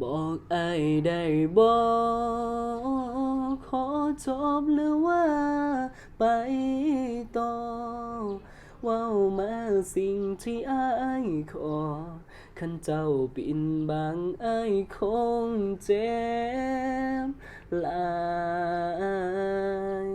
บอกอ้ายได้บอกขอจบหรือว่าไปต่อเว้ามาสิ่งที่อ้ายขอคันเจ้าปินบังอ้ายคงเจ็บหลาย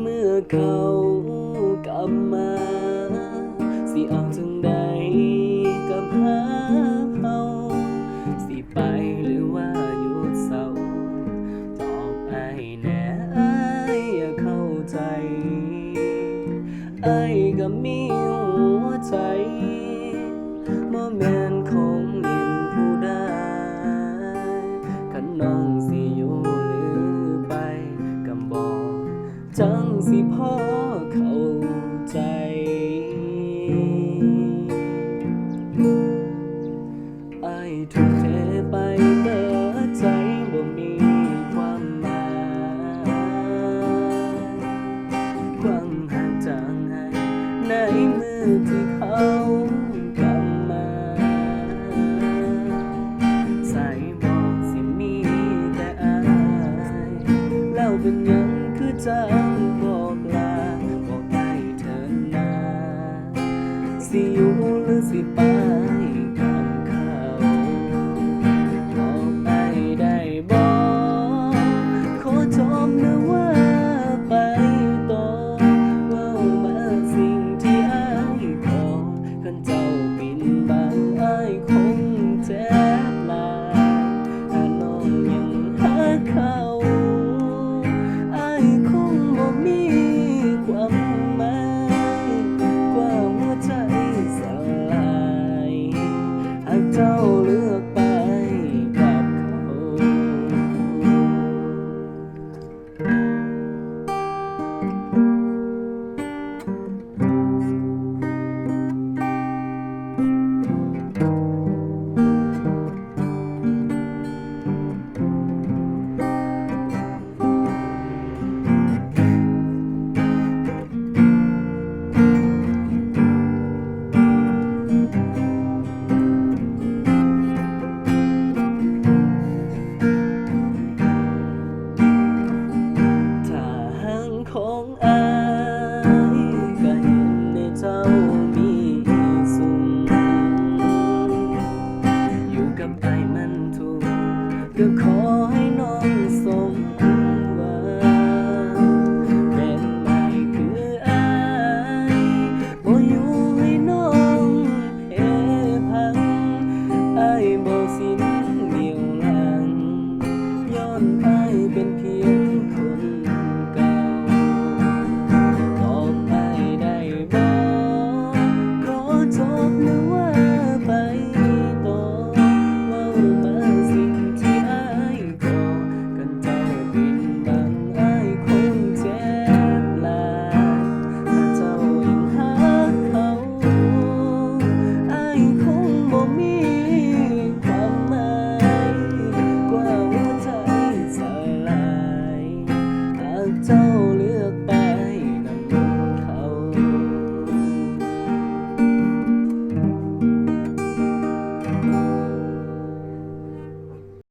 เมื่อเขากลับมาสิเอาจังใดกับหาเขาสิไปหรือว่าหยุดเศร้าตอบอ้ายแน่อ้ายอยากเข้าใจอ้ายก็มีหัวใจบ่แม่นของเล่นผู้ใดคันน้องสิอยู่หรือไปก็บอกจังสิพอเข้าใจอ้ายทุ่มเทไปเบิดใจบ่มีความหมายความห่างจางให้ในมือที่เขากำมาใส่บอกสิมีแต่อายแล้วเป็นหยังคือจังบอกลาบอกอ้ายเถิดนาสิอยู่หรือสิไป